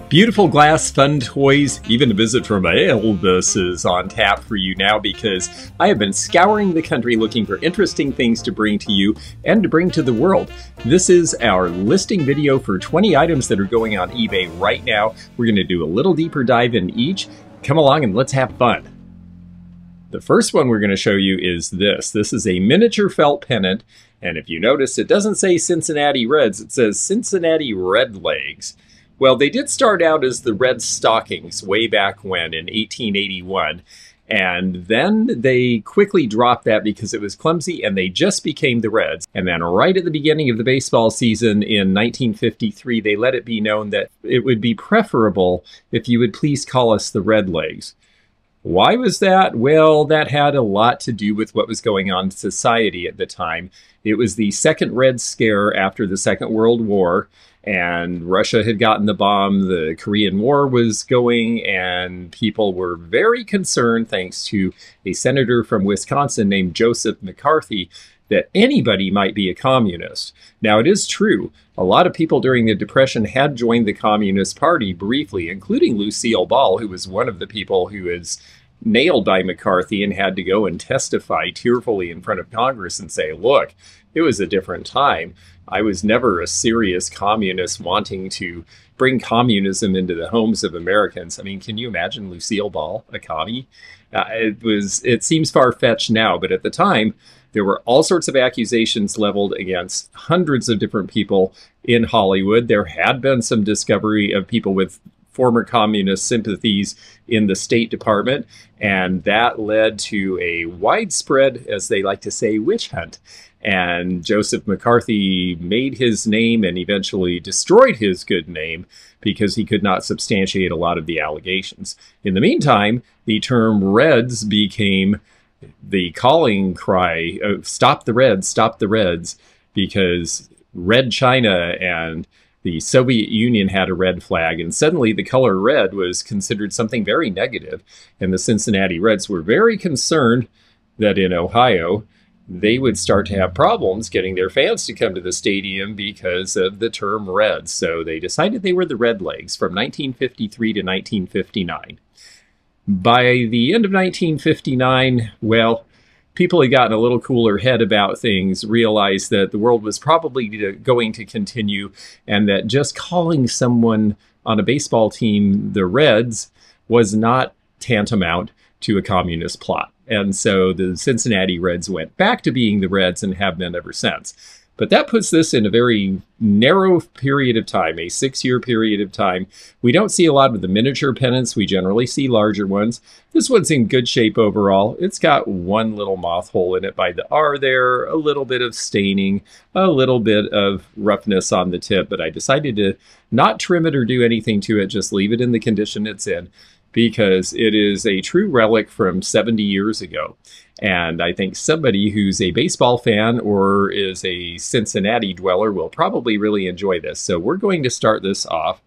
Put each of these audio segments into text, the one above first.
Beautiful glass, fun toys, even a visit from Elvis is on tap for you now because I have been scouring the country looking for interesting things to bring to you and to bring to the world. This is our listing video for 20 items that are going on eBay right now. We're going to do a little deeper dive in each. Come along and let's have fun. The first one we're going to show you is this. This is a miniature felt pennant, and if you notice, it doesn't say Cincinnati Reds, it says Cincinnati Red Legs. Well, they did start out as the Red Stockings way back when in 1881, and then they quickly dropped that because it was clumsy and they just became the Reds. And then right at the beginning of the baseball season in 1953, they let it be known that it would be preferable if you would please call us the Red Legs. Why was that? Well, that had a lot to do with what was going on in society at the time. It was the second Red Scare after the Second World War, and Russia had gotten the bomb, the Korean War was going, and people were very concerned, thanks to a senator from Wisconsin named Joseph McCarthy, that anybody might be a communist. Now, it is true, a lot of people during the Depression had joined the Communist Party briefly, including Lucille Ball, who was one of the people who was nailed by McCarthy and had to go and testify tearfully in front of Congress and say, look, it was a different time. I was never a serious communist wanting to bring communism into the homes of Americans. I mean, can you imagine Lucille Ball, a commie? It seems far-fetched now, but at the time, there were all sorts of accusations leveled against hundreds of different people in Hollywood. There had been some discovery of people with former communist sympathies in the State Department, and that led to a widespread, as they like to say, witch hunt. And Joseph McCarthy made his name and eventually destroyed his good name because he could not substantiate a lot of the allegations. In the meantime, the term Reds became the calling cry of stop the Reds, because Red China and the Soviet Union had a red flag, and suddenly the color red was considered something very negative. And the Cincinnati Reds were very concerned that in Ohio, they would start to have problems getting their fans to come to the stadium because of the term Reds. So they decided they were the Red Legs from 1953 to 1959. By the end of 1959, well, people had gotten a little cooler head about things, realized that the world was probably going to continue, and that just calling someone on a baseball team the Reds was not tantamount to a communist plot. And so the Cincinnati Reds went back to being the Reds and have been ever since. But that puts this in a very narrow period of time, a 6-year period of time. We don't see a lot of the miniature pennants. We generally see larger ones. This one's in good shape overall. It's got one little moth hole in it by the R there, a little bit of staining, a little bit of roughness on the tip, but I decided to not trim it or do anything to it, just leave it in the condition it's in, because it is a true relic from 70 years ago. And I think somebody who's a baseball fan or is a Cincinnati dweller will probably really enjoy this. So we're going to start this off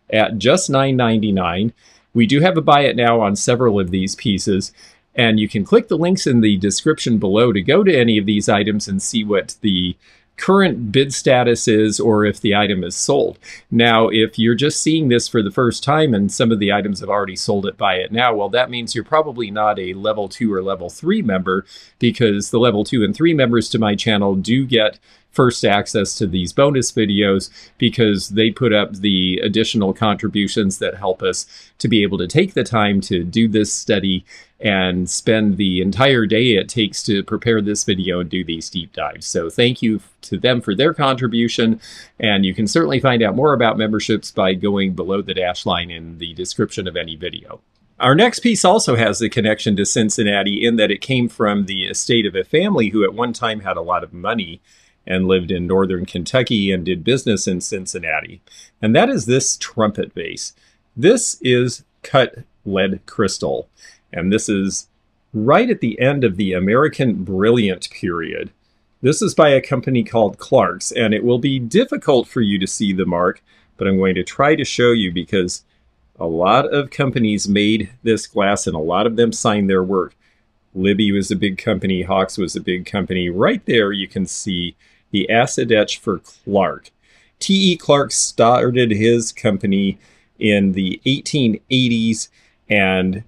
at just $9.99. We do have a buy it now on several of these pieces, and you can click the links in the description below to go to any of these items and see what the current bid status is, or if the item is sold. Now, if you're just seeing this for the first time and some of the items have already sold at Buy It Now, well, that means you're probably not a level 2 or level 3 member, because the level 2 and 3 members to my channel do get first access to these bonus videos because they put up the additional contributions that help us to be able to take the time to do this study and spend the entire day it takes to prepare this video and do these deep dives. So thank you to them for their contribution, and you can certainly find out more about memberships by going below the dash line in the description of any video. Our next piece also has a connection to Cincinnati in that it came from the estate of a family who at one time had a lot of money and lived in northern Kentucky and did business in Cincinnati. And that is this trumpet vase. This is cut lead crystal, and this is right at the end of the American Brilliant period. This is by a company called Clark's, and it will be difficult for you to see the mark, but I'm going to try to show you because a lot of companies made this glass and a lot of them signed their work. Libby was a big company, Hawks was a big company. Right there you can see the acid etch for Clark. T.E. Clark started his company in the 1880s, and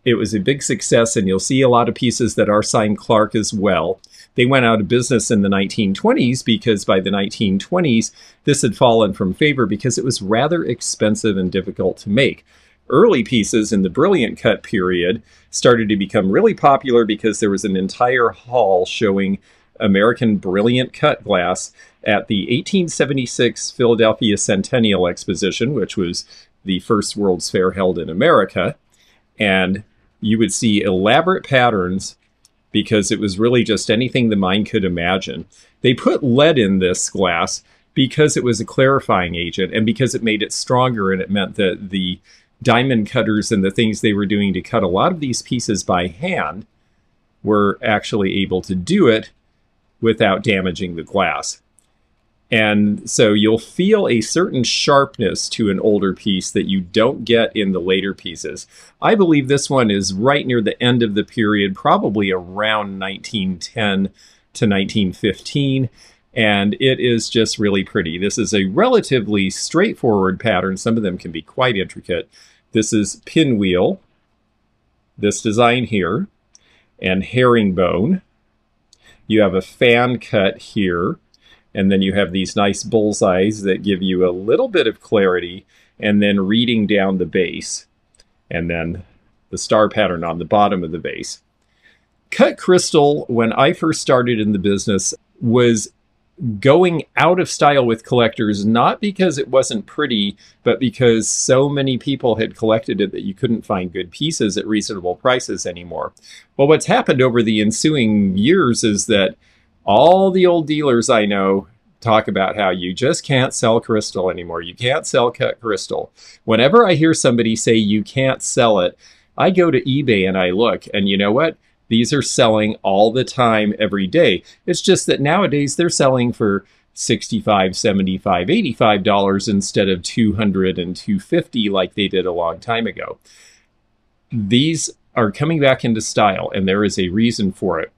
it was a big success, and you'll see a lot of pieces that are signed Clark as well. They went out of business in the 1920s because by the 1920s, this had fallen from favor because it was rather expensive and difficult to make. Early pieces in the brilliant cut period started to become really popular because there was an entire hall showing American brilliant cut glass at the 1876 Philadelphia Centennial Exposition, which was the first World's Fair held in America. And you would see elaborate patterns because it was really just anything the mind could imagine. They put lead in this glass because it was a clarifying agent and because it made it stronger, and it meant that the diamond cutters and the things they were doing to cut a lot of these pieces by hand were actually able to do it without damaging the glass. And so you'll feel a certain sharpness to an older piece that you don't get in the later pieces. I believe this one is right near the end of the period, probably around 1910 to 1915. And it is just really pretty. This is a relatively straightforward pattern. Some of them can be quite intricate. This is pinwheel, this design here, and herringbone. You have a fan cut here, and then you have these nice bullseyes that give you a little bit of clarity, and then reading down the base, and then the star pattern on the bottom of the vase. Cut crystal, when I first started in the business, was going out of style with collectors, not because it wasn't pretty, but because so many people had collected it that you couldn't find good pieces at reasonable prices anymore. Well, what's happened over the ensuing years is that all the old dealers I know talk about how you just can't sell crystal anymore. You can't sell cut crystal. Whenever I hear somebody say you can't sell it, I go to eBay and I look, and you know what? These are selling all the time, every day. It's just that nowadays they're selling for $65, $75, $85 instead of $200 and $250 like they did a long time ago. These are coming back into style, and there is a reason for it.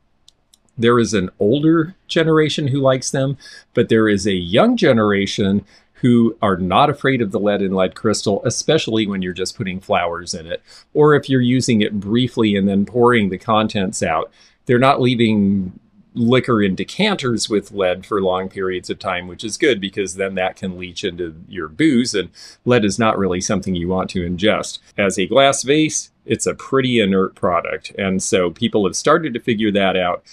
There is an older generation who likes them, but there is a young generation who are not afraid of the lead in lead crystal, especially when you're just putting flowers in it. Or if you're using it briefly and then pouring the contents out. They're not leaving liquor in decanters with lead for long periods of time, which is good because then that can leach into your booze, and lead is not really something you want to ingest. As a glass vase, it's a pretty inert product, and so people have started to figure that out.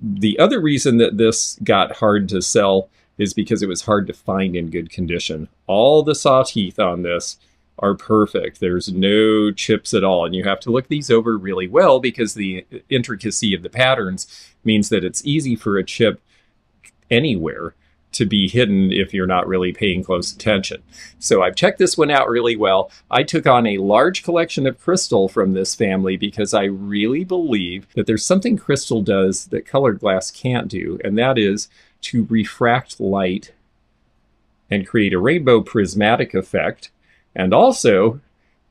The other reason that this got hard to sell is because it was hard to find in good condition. All the saw teeth on this are perfect. There's no chips at all, and you have to look these over really well because the intricacy of the patterns means that it's easy for a chip anywhere to be hidden if you're not really paying close attention. So I've checked this one out really well. I took on a large collection of crystal from this family because I really believe that there's something crystal does that colored glass can't do, and that is to refract light and create a rainbow prismatic effect, and also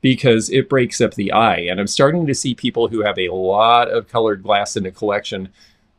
because it breaks up the eye. And I'm starting to see people who have a lot of colored glass in a collection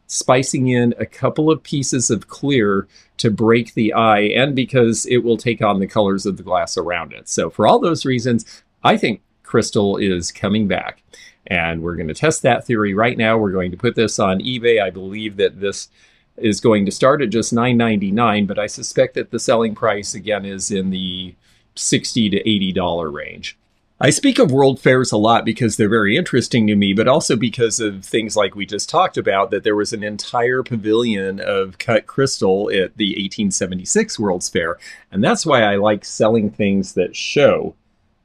spicing in a couple of pieces of clear to break the eye, and because it will take on the colors of the glass around it. So for all those reasons, I think crystal is coming back, and we're going to test that theory right now. We're going to put this on eBay. I believe that this is going to start at just $9.99, but I suspect that the selling price again is in the $60 to $80 range. I speak of world fairs a lot because they're very interesting to me, but also because of things like we just talked about, that there was an entire pavilion of cut crystal at the 1876 World's Fair. And that's why I like selling things that show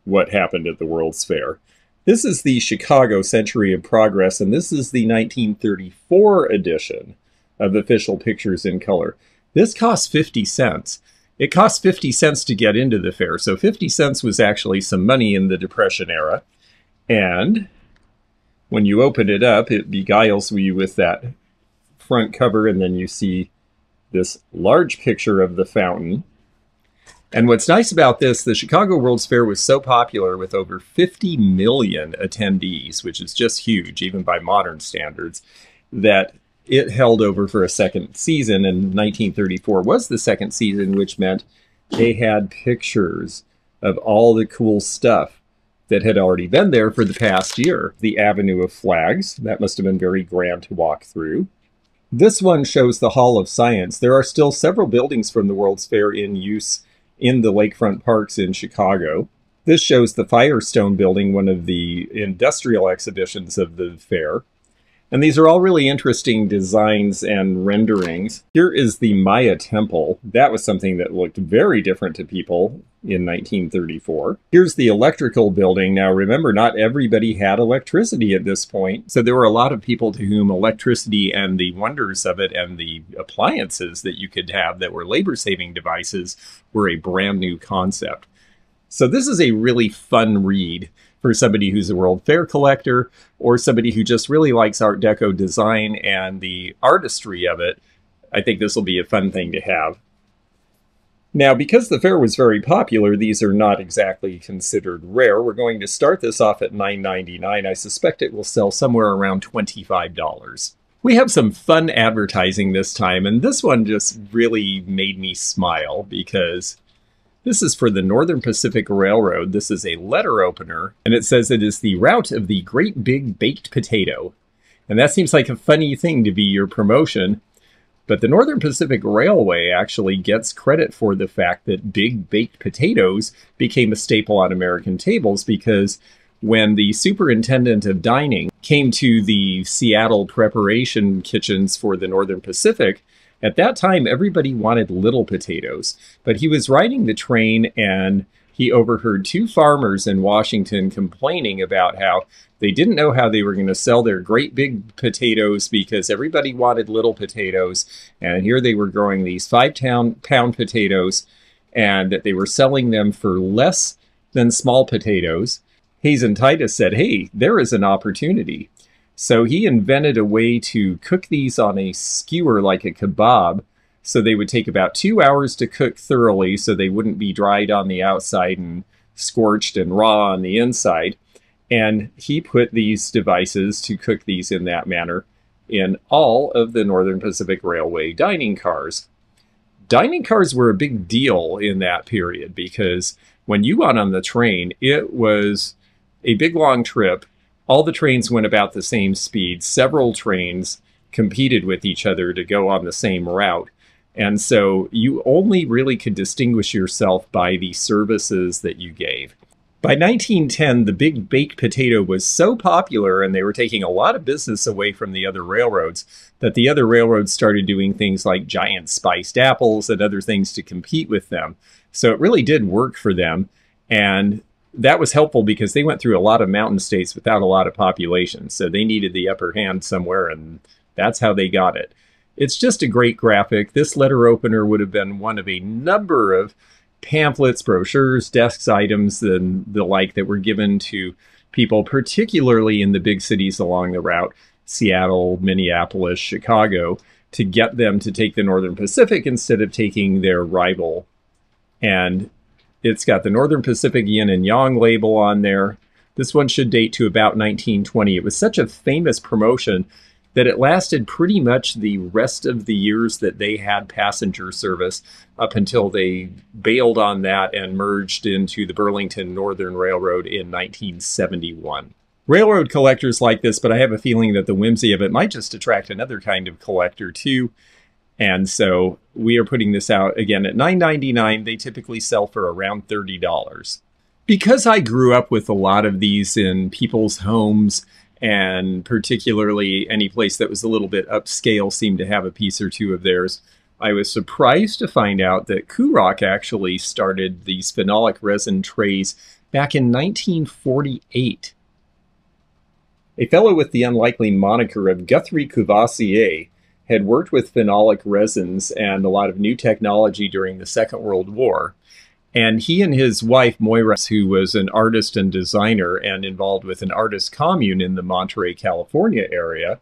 what happened at the World's Fair. This is the Chicago Century of Progress, and this is the 1934 edition of Official Pictures in Color. This costs 50 cents. It cost 50 cents to get into the fair, so 50 cents was actually some money in the Depression era. And when you open it up, it beguiles you with that front cover, and then you see this large picture of the fountain. And what's nice about this, the Chicago World's Fair was so popular with over 50 million attendees, which is just huge, even by modern standards, that it held over for a second season, and 1934 was the second season, which meant they had pictures of all the cool stuff that had already been there for the past year. The Avenue of Flags, that must have been very grand to walk through. This one shows the Hall of Science. There are still several buildings from the World's Fair in use in the lakefront parks in Chicago. This shows the Firestone Building, one of the industrial exhibitions of the fair. And these are all really interesting designs and renderings. Here is the Maya Temple. That was something that looked very different to people in 1934. Here's the electrical building. Now remember, not everybody had electricity at this point, so there were a lot of people to whom electricity and the wonders of it and the appliances that you could have that were labor-saving devices were a brand new concept. So this is a really fun read for somebody who's a World Fair collector or somebody who just really likes Art Deco design and the artistry of it. I think this will be a fun thing to have. Now, because the fair was very popular, these are not exactly considered rare. We're going to start this off at $9.99. I suspect it will sell somewhere around $25. We have some fun advertising this time, and this one just really made me smile because this is for the Northern Pacific Railroad. This is a letter opener, and it says it is the route of the Great Big Baked Potato. And that seems like a funny thing to be your promotion, but the Northern Pacific Railway actually gets credit for the fact that big baked potatoes became a staple on American tables, because when the superintendent of dining came to the Seattle preparation kitchens for the Northern Pacific, at that time, everybody wanted little potatoes, but he was riding the train and he overheard two farmers in Washington complaining about how they didn't know how they were going to sell their great big potatoes because everybody wanted little potatoes. And here they were growing these 5-pound potatoes and that they were selling them for less than small potatoes. Hayes and Titus said, hey, there is an opportunity. So he invented a way to cook these on a skewer like a kebab. So they would take about 2 hours to cook thoroughly so they wouldn't be dried on the outside and scorched and raw on the inside. And he put these devices to cook these in that manner in all of the Northern Pacific Railway dining cars. Dining cars were a big deal in that period because when you got on the train, it was a big long trip. All the trains went about the same speed. Several trains competed with each other to go on the same route. And so you only really could distinguish yourself by the services that you gave. By 1910, the big baked potato was so popular and they were taking a lot of business away from the other railroads that the other railroads started doing things like giant spiced apples and other things to compete with them. So it really did work for them. And that was helpful because they went through a lot of mountain states without a lot of population. So they needed the upper hand somewhere, and that's how they got it. It's just a great graphic. This letter opener would have been one of a number of pamphlets, brochures, desks, items, and the like that were given to people, particularly in the big cities along the route, Seattle, Minneapolis, Chicago, to get them to take the Northern Pacific instead of taking their rival. And it's got the Northern Pacific Yin and Yang label on there. This one should date to about 1920. It was such a famous promotion that it lasted pretty much the rest of the years that they had passenger service up until they bailed on that and merged into the Burlington Northern Railroad in 1971. Railroad collectors like this, but I have a feeling that the whimsy of it might just attract another kind of collector too. And so we are putting this out again at $9.99. They typically sell for around $30. Because I grew up with a lot of these in people's homes, and particularly any place that was a little bit upscale seemed to have a piece or two of theirs, I was surprised to find out that Kurok actually started these phenolic resin trays back in 1948. A fellow with the unlikely moniker of Guthrie Courvoisier had worked with phenolic resins and a lot of new technology during the Second World War. And he and his wife, Moira, who was an artist and designer and involved with an artist commune in the Monterey, California area,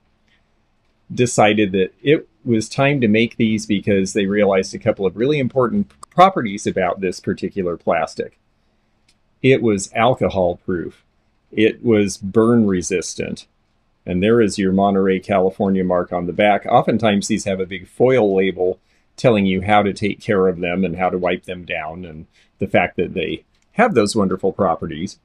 decided that it was time to make these because they realized a couple of really important properties about this particular plastic. It was alcohol proof. It was burn resistant. And there is your Monterey, California mark on the back. Oftentimes these have a big foil label telling you how to take care of them and how to wipe them down, and the fact that they have those wonderful properties.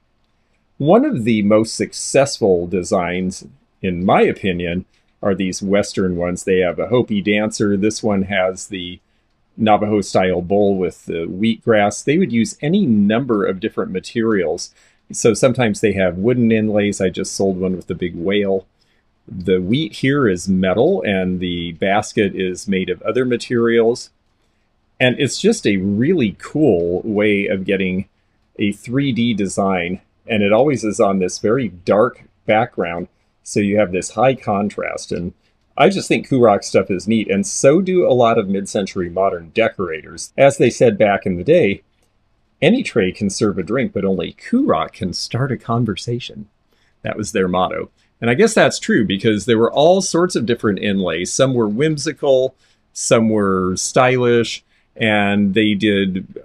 One of the most successful designs, in my opinion, are these Western ones. They have a Hopi dancer. This one has the Navajo-style bowl with the wheatgrass. They would use any number of different materials. So sometimes they have wooden inlays. I just sold one with the big whale. The wheat here is metal, and the basket is made of other materials. And it's just a really cool way of getting a 3D design. And it always is on this very dark background, so you have this high contrast. And I just think Kurok stuff is neat, and so do a lot of mid-century modern decorators. As they said back in the day, any tray can serve a drink, but only Kurok can start a conversation. That was their motto. And I guess that's true, because there were all sorts of different inlays. Some were whimsical, some were stylish, and they did,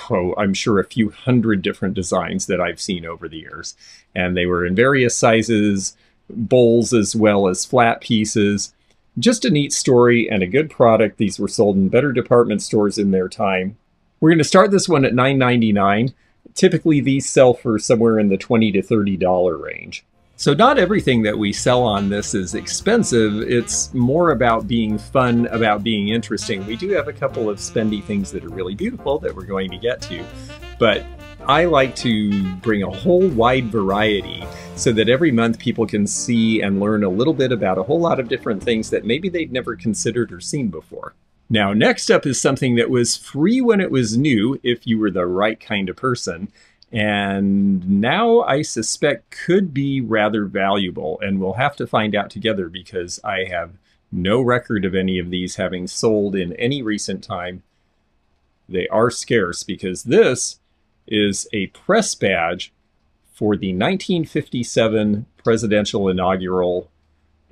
I'm sure, a few hundred different designs that I've seen over the years. And they were in various sizes, bowls as well as flat pieces. Just a neat story and a good product. These were sold in better department stores in their time. We're going to start this one at $9.99. Typically, these sell for somewhere in the $20 to $30 range. So not everything that we sell on this is expensive. It's more about being fun, about being interesting. We do have a couple of spendy things that are really beautiful that we're going to get to, but I like to bring a whole wide variety so that every month people can see and learn a little bit about a whole lot of different things that maybe they'd never considered or seen before. Now, next up is something that was free when it was new, if you were the right kind of person. And now I suspect could be rather valuable, and we'll have to find out together, because I have no record of any of these having sold in any recent time. They are scarce, because this is a press badge for the 1957 presidential inaugural,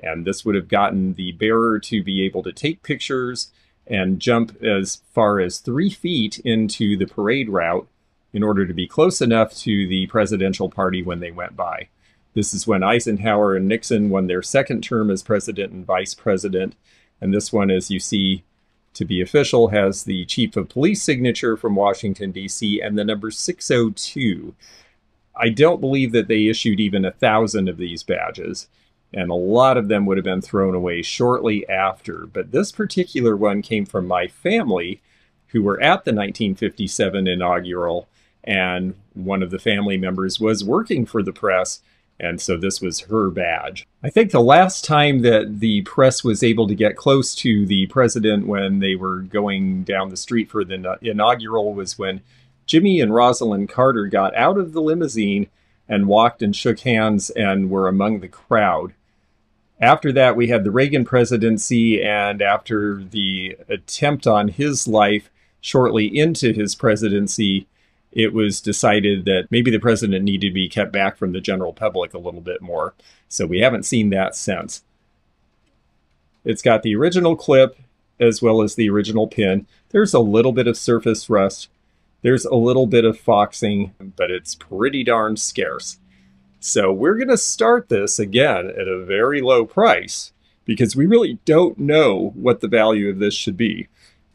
and this would have gotten the bearer to be able to take pictures and jump as far as 3 feet into the parade route in order to be close enough to the presidential party when they went by. This is when Eisenhower and Nixon won their second term as president and vice president. And this one, as you see, to be official, has the chief of police signature from Washington, D.C., and the number 602. I don't believe that they issued even 1,000 of these badges, and a lot of them would have been thrown away shortly after. But this particular one came from my family, who were at the 1957 inaugural, and one of the family members was working for the press, and so this was her badge. I think the last time that the press was able to get close to the president when they were going down the street for the inaugural was when Jimmy and Rosalind Carter got out of the limousine and walked and shook hands and were among the crowd. After that, we had the Reagan presidency, and after the attempt on his life shortly into his presidency, it was decided that maybe the president needed to be kept back from the general public a little bit more. So we haven't seen that since. It's got the original clip as well as the original pin. There's a little bit of surface rust. There's a little bit of foxing, but it's pretty darn scarce. So we're going to start this again at a very low price, because we really don't know what the value of this should be.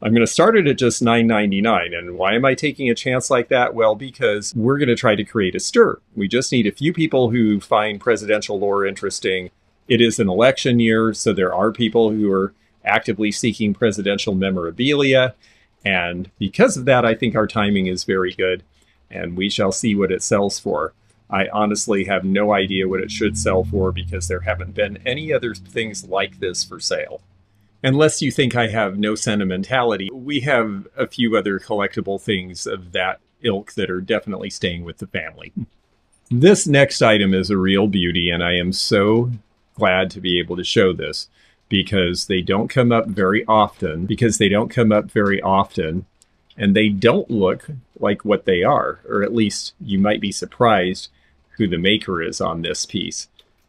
I'm going to start it at just $9.99. And why am I taking a chance like that? Well, because we're going to try to create a stir. We just need a few people who find presidential lore interesting. It is an election year, so there are people who are actively seeking presidential memorabilia. And because of that, I think our timing is very good, and we shall see what it sells for. I honestly have no idea what it should sell for, because there haven't been any other things like this for sale. Unless you think I have no sentimentality, we have a few other collectible things of that ilk that are definitely staying with the family. This next item is a real beauty, and I am so glad to be able to show this, because they don't come up very often, and they don't look like what they are, or at least you might be surprised who the maker is on this piece.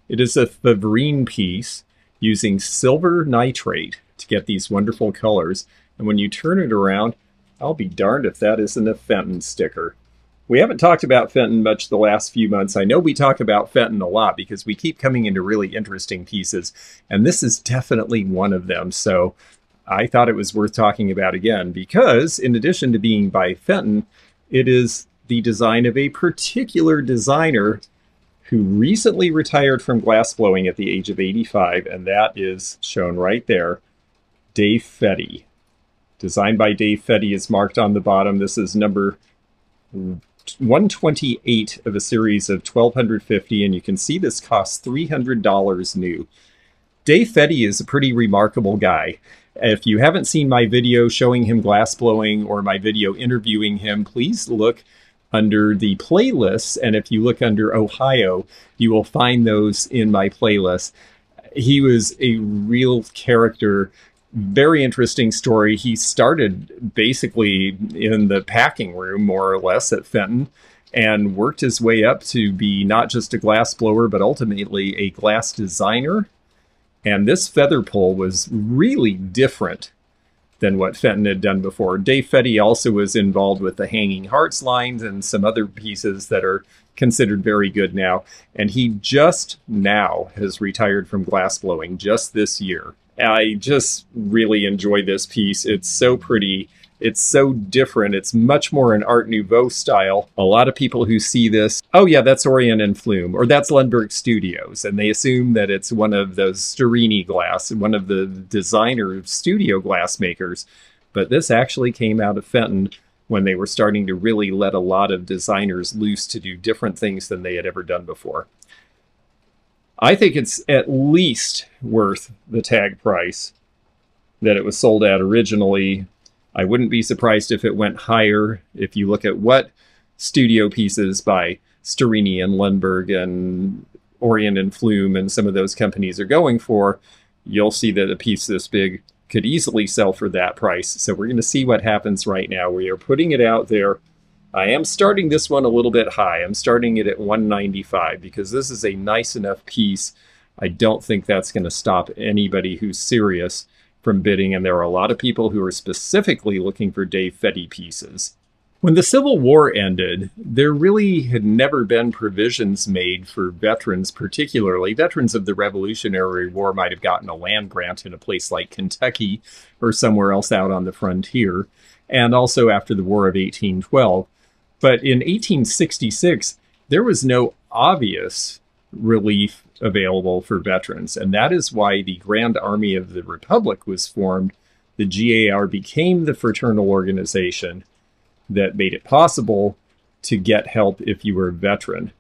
It is a Favrine piece using silver nitrate to get these wonderful colors. And when you turn it around, I'll be darned if that isn't a Fenton sticker. We haven't talked about Fenton much the last few months. I know we talk about Fenton a lot because we keep coming into really interesting pieces, and this is definitely one of them. So I thought it was worth talking about again, because in addition to being by Fenton, it is the design of a particular designer who recently retired from glassblowing at the age of 85, and that is shown right there, Dave Fetty. Designed by Dave Fetty is marked on the bottom. This is number 128 of a series of 1,250, and you can see this costs $300 new. Dave Fetty is a pretty remarkable guy. If you haven't seen my video showing him glassblowing or my video interviewing him, please look under the playlists, and if you look under Ohio, you will find those in my playlist. He was a real character, very interesting story. He started basically in the packing room, more or less, at Fenton, and worked his way up to be not just a glass blower, but ultimately a glass designer. And this feather pull was really different than what Fenton had done before. Dave Fetty also was involved with the Hanging Hearts lines and some other pieces that are considered very good now. And he just now has retired from glassblowing just this year. I just really enjoy this piece. It's so pretty. It's so different. It's much more an Art Nouveau style. A lot of people who see this, oh yeah, that's Orient and Flume, or that's Lundberg Studios, and they assume that it's one of those Storini glass, one of the designer studio glass makers. But this actually came out of Fenton when they were starting to really let a lot of designers loose to do different things than they had ever done before. I think it's at least worth the tag price that it was sold at originally. I wouldn't be surprised if it went higher. If you look at what studio pieces by Storini and Lundberg and Orient and Flume and some of those companies are going for, you'll see that a piece this big could easily sell for that price. So we're going to see what happens right now. We are putting it out there. I am starting this one a little bit high. I'm starting it at $195 because this is a nice enough piece. I don't think that's going to stop anybody who's serious from bidding, and there are a lot of people who are specifically looking for Dave Fetty pieces. When the Civil War ended, there really had never been provisions made for veterans, particularly. Veterans of the Revolutionary War might have gotten a land grant in a place like Kentucky or somewhere else out on the frontier, and also after the War of 1812. But in 1866, there was no obvious relief available for veterans, and that is why the Grand Army of the Republic was formed. The GAR became the fraternal organization that made it possible to get help if you were a veteran.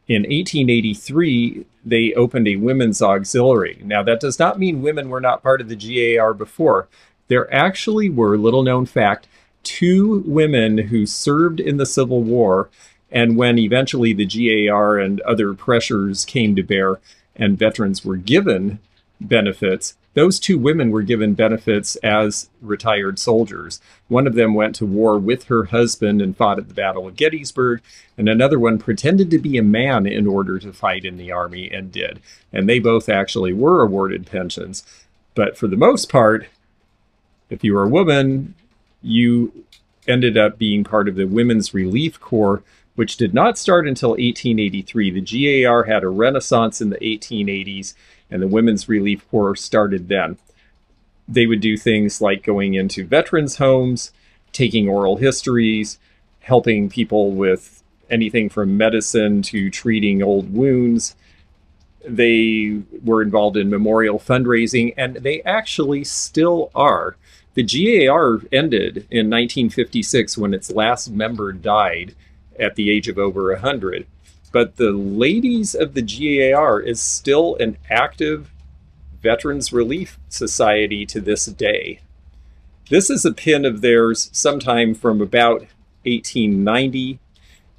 In 1883, they opened a women's auxiliary. Now, that does not mean women were not part of the GAR before. There actually were, little known fact, 2 women who served in the Civil War. And when eventually the GAR and other pressures came to bear and veterans were given benefits, those 2 women were given benefits as retired soldiers. One of them went to war with her husband and fought at the Battle of Gettysburg, and another one pretended to be a man in order to fight in the Army and did. And they both actually were awarded pensions. But for the most part, if you were a woman, you ended up being part of the Women's Relief Corps, which did not start until 1883. The GAR had a renaissance in the 1880s, and the Women's Relief Corps started then. They would do things like going into veterans' homes, taking oral histories, helping people with anything from medicine to treating old wounds. They were involved in memorial fundraising, and they actually still are. The GAR ended in 1956 when its last member died at the age of over 100. But the Ladies of the GAR is still an active Veterans Relief Society to this day. This is a pin of theirs sometime from about 1890.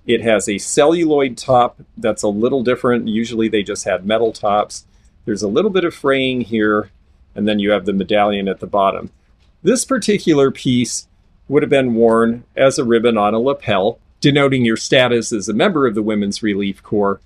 It has a celluloid top that's a little different. Usually they just had metal tops. There's a little bit of fraying here, and then you have the medallion at the bottom. This particular piece would have been worn as a ribbon on a lapel, denoting your status as a member of the Women's Relief Corps,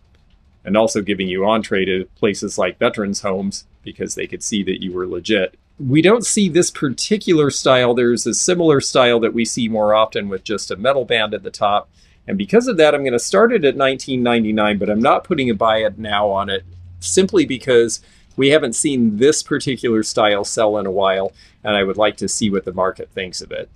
and also giving you entree to places like veterans' homes because they could see that you were legit. We don't see this particular style. There's a similar style that we see more often with just a metal band at the top. And because of that, I'm going to start it at $19.99, but I'm not putting a buy it now on it simply because we haven't seen this particular style sell in a while, and I would like to see what the market thinks of it.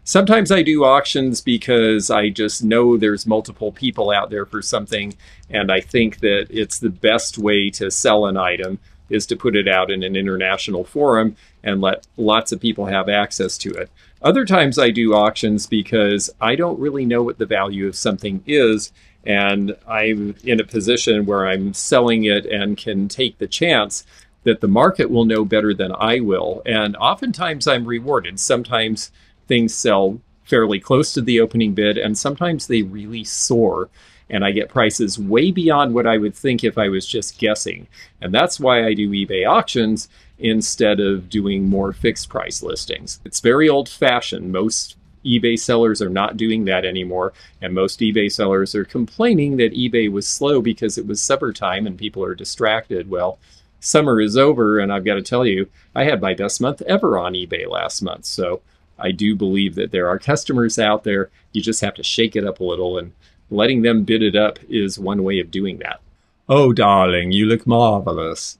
Sometimes I do auctions because I just know there's multiple people out there for something, and I think that it's the best way to sell an item is to put it out in an international forum and let lots of people have access to it. Other times I do auctions because I don't really know what the value of something is, and I'm in a position where I'm selling it and can take the chance that the market will know better than I will. And oftentimes I'm rewarded. Sometimes things sell fairly close to the opening bid, and sometimes they really soar, and I get prices way beyond what I would think if I was just guessing. And that's why I do eBay auctions instead of doing more fixed price listings. It's very old-fashioned. Most eBay sellers are not doing that anymore, and most eBay sellers are complaining that eBay was slow because it was summertime and people are distracted. Well, summer is over, and I've got to tell you, I had my best month ever on eBay last month. So I do believe that there are customers out there. You just have to shake it up a little, and letting them bid it up is one way of doing that. Oh, darling, you look marvelous.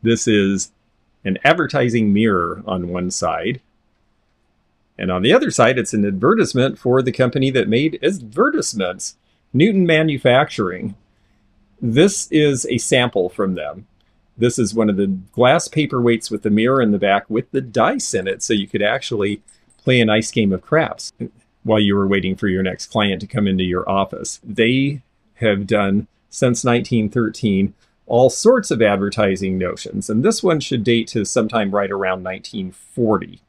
This is an advertising mirror on one side. And on the other side, it's an advertisement for the company that made advertisements, Newton Manufacturing. This is a sample from them. This is one of the glass paperweights with the mirror in the back with the dice in it, so you could actually play a nice game of craps while you were waiting for your next client to come into your office. They have done, since 1913, all sorts of advertising notions, and this one should date to sometime right around 1940.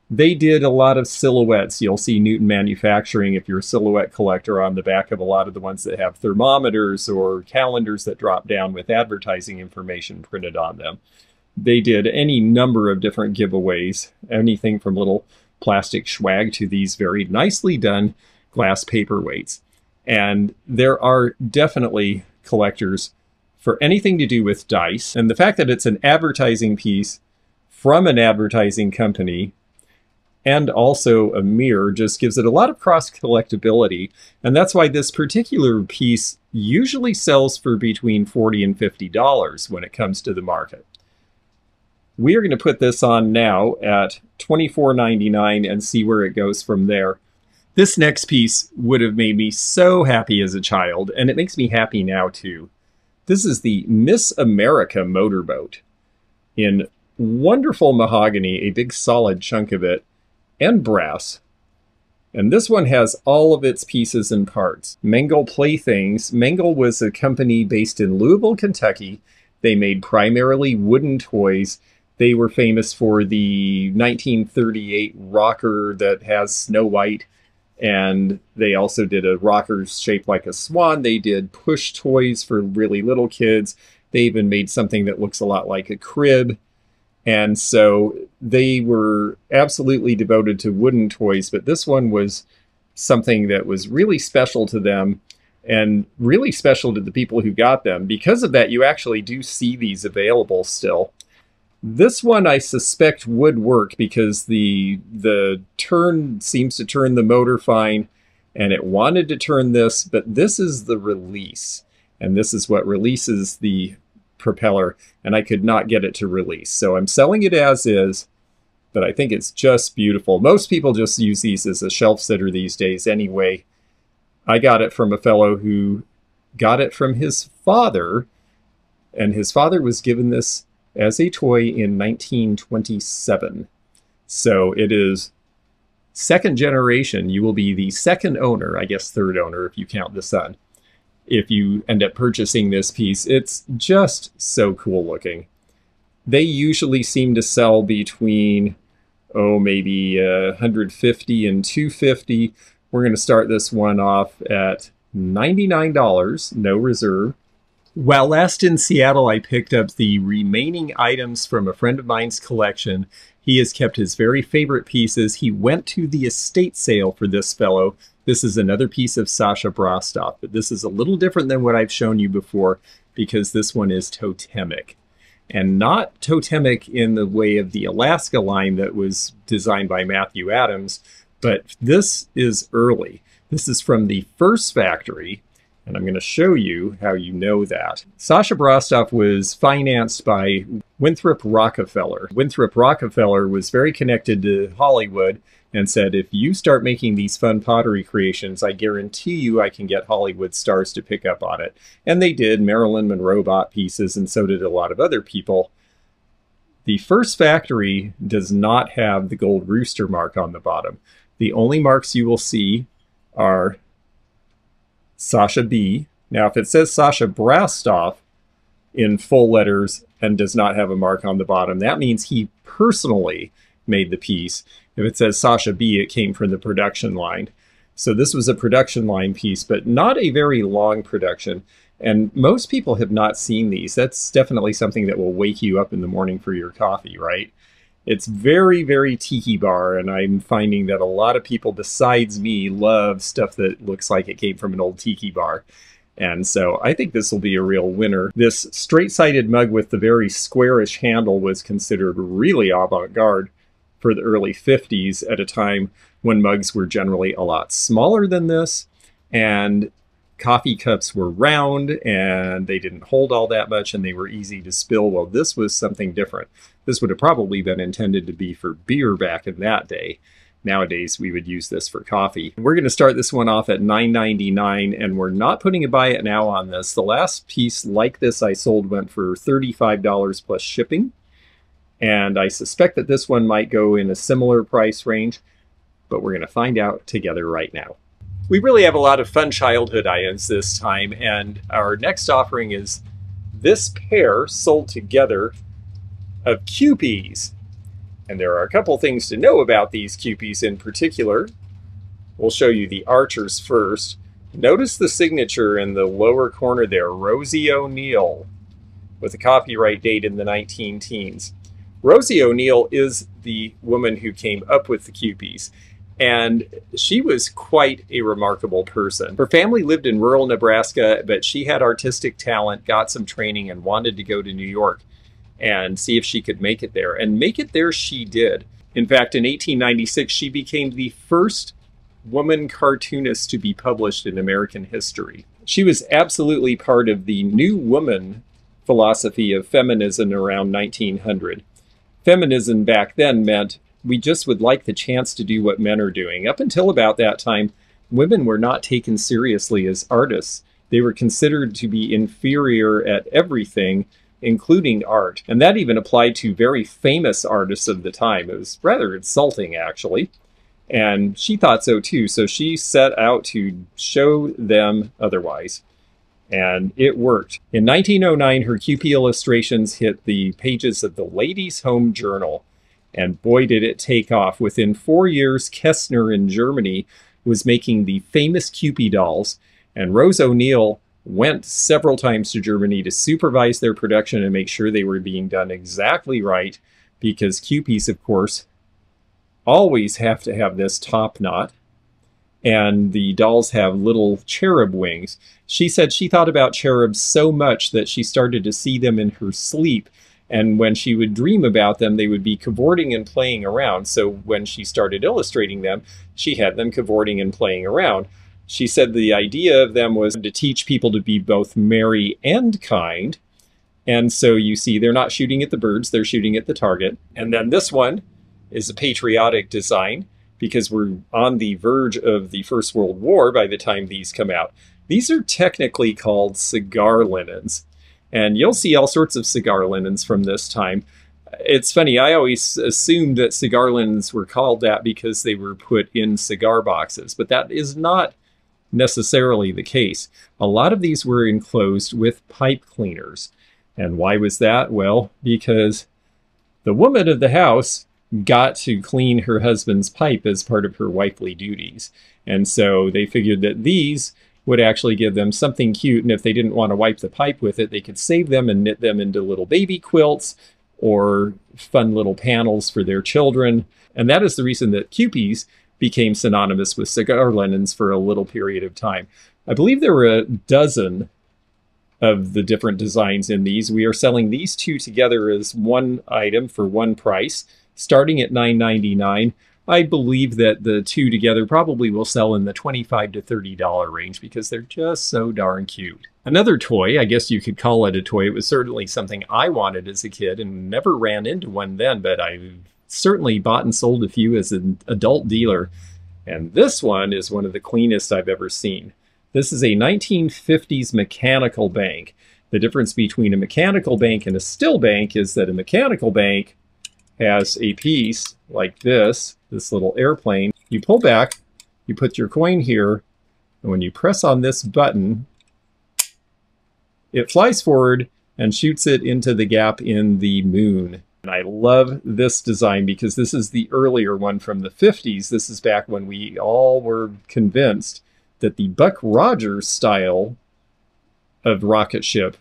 They did a lot of silhouettes. You'll see Newton Manufacturing, if you're a silhouette collector, on the back of a lot of the ones that have thermometers or calendars that drop down with advertising information printed on them. They did any number of different giveaways, anything from little plastic swag to these very nicely done glass paperweights. And there are definitely collectors for anything to do with dice. And the fact that it's an advertising piece from an advertising company and also a mirror just gives it a lot of cross-collectability. And that's why this particular piece usually sells for between $40 and $50 when it comes to the market. We are going to put this on now at $24.99 and see where it goes from there. This next piece would have made me so happy as a child, and it makes me happy now too. This is the Miss America motorboat in wonderful mahogany, a big solid chunk of it, and brass. And this one has all of its pieces and parts. Mengel Playthings. Mengel was a company based in Louisville, Kentucky. They made primarily wooden toys. They were famous for the 1938 rocker that has Snow White, and they also did a rocker shaped like a swan. They did push toys for really little kids. They even made something that looks a lot like a crib. And so they were absolutely devoted to wooden toys, but this one was something that was really special to them and really special to the people who got them. Because of that, you actually do see these available still. This one I suspect would work because the turn seems to turn the motor fine, and it wanted to turn this, but this is the release. And this is what releases the propeller, and I could not get it to release. So I'm selling it as is, but I think it's just beautiful. Most people just use these as a shelf sitter these days anyway. I got it from a fellow who got it from his father, and his father was given this as a toy in 1927. So it is second generation. You will be the second owner, I guess third owner if you count the son, if you end up purchasing this piece. It's just so cool looking. They usually seem to sell between, maybe $150 and $250. We're going to start this one off at $99, no reserve. While last in Seattle, I picked up the remaining items from a friend of mine's collection. He has kept his very favorite pieces. He went to the estate sale for this fellow. This is another piece of Sasha Brostov, but this is a little different than what I've shown you before because this one is totemic. And not totemic in the way of the Alaska line that was designed by Matthew Adams, but this is early. This is from the first factory, and I'm going to show you how you know that. Sasha Brostov was financed by Winthrop Rockefeller. Winthrop Rockefeller was very connected to Hollywood, and said, if you start making these fun pottery creations, I guarantee you I can get Hollywood stars to pick up on it. And they did. Marilyn Monroe bought pieces, and so did a lot of other people. The first factory does not have the gold rooster mark on the bottom. The only marks you will see are Sasha B. Now, if it says Sasha Brastoff in full letters and does not have a mark on the bottom, that means he personally made the piece. If it says Sasha B, it came from the production line. So this was a production line piece, but not a very long production. And most people have not seen these. That's definitely something that will wake you up in the morning for your coffee, right? It's very, very tiki bar, and I'm finding that a lot of people besides me love stuff that looks like it came from an old tiki bar. And so I think this will be a real winner. This straight-sided mug with the very squarish handle was considered really avant-garde for the early 50s, at a time when mugs were generally a lot smaller than this, and coffee cups were round and they didn't hold all that much and they were easy to spill. Well, this was something different. This would have probably been intended to be for beer back in that day. Nowadays, we would use this for coffee. We're going to start this one off at $9.99, and we're not putting a buy it now on this. The last piece like this I sold went for $35 plus shipping. And I suspect that this one might go in a similar price range, but we're going to find out together right now. We really have a lot of fun childhood items this time, and our next offering is this pair sold together of Kewpies. And there are a couple things to know about these Kewpies in particular. We'll show you the archers first. Notice the signature in the lower corner there, Rosie O'Neill, with a copyright date in the 19-teens. Rosie O'Neill is the woman who came up with the Kewpies, and she was quite a remarkable person. Her family lived in rural Nebraska, but she had artistic talent, got some training, and wanted to go to New York and see if she could make it there. And make it there she did. In fact, in 1896, she became the first woman cartoonist to be published in American history. She was absolutely part of the New Woman philosophy of feminism around 1900. Feminism back then meant we just would like the chance to do what men are doing. Up until about that time, women were not taken seriously as artists. They were considered to be inferior at everything, including art. And that even applied to very famous artists of the time. It was rather insulting, actually. And she thought so too. So she set out to show them otherwise. And it worked. In 1909, her Kewpie illustrations hit the pages of the Ladies' Home Journal. And boy, did it take off. Within 4 years, Kestner in Germany was making the famous Kewpie dolls. And Rose O'Neill went several times to Germany to supervise their production and make sure they were being done exactly right. Because Kewpies, of course, always have to have this top knot. And the dolls have little cherub wings. She said she thought about cherubs so much that she started to see them in her sleep. And when she would dream about them, they would be cavorting and playing around. So when she started illustrating them, she had them cavorting and playing around. She said the idea of them was to teach people to be both merry and kind. And so you see, they're not shooting at the birds, they're shooting at the target. And then this one is a patriotic design, because we're on the verge of the First World War by the time these come out. These are technically called cigar linens. And you'll see all sorts of cigar linens from this time. It's funny, I always assumed that cigar linens were called that because they were put in cigar boxes, but that is not necessarily the case. A lot of these were enclosed with pipe cleaners. And why was that? Well, because the woman of the house got to clean her husband's pipe as part of her wifely duties. And so they figured that these would actually give them something cute, and if they didn't want to wipe the pipe with it, they could save them and knit them into little baby quilts or fun little panels for their children. And that is the reason that Kewpies became synonymous with cigar linens for a little period of time. I believe there were a dozen of the different designs in these. We are selling these two together as one item for one price, starting at $9.99. I believe that the two together probably will sell in the $25 to $30 range because they're just so darn cute. Another toy, I guess you could call it a toy. It was certainly something I wanted as a kid and never ran into one then, but I certainly bought and sold a few as an adult dealer. And this one is one of the cleanest I've ever seen. This is a 1950s mechanical bank. The difference between a mechanical bank and a still bank is that a mechanical bank has a piece like this little airplane. You pull back, you put your coin here, and when you press on this button, it flies forward and shoots it into the gap in the moon. And I love this design because this is the earlier one from the 50s. This is back when we all were convinced that the Buck Rogers style of rocket ship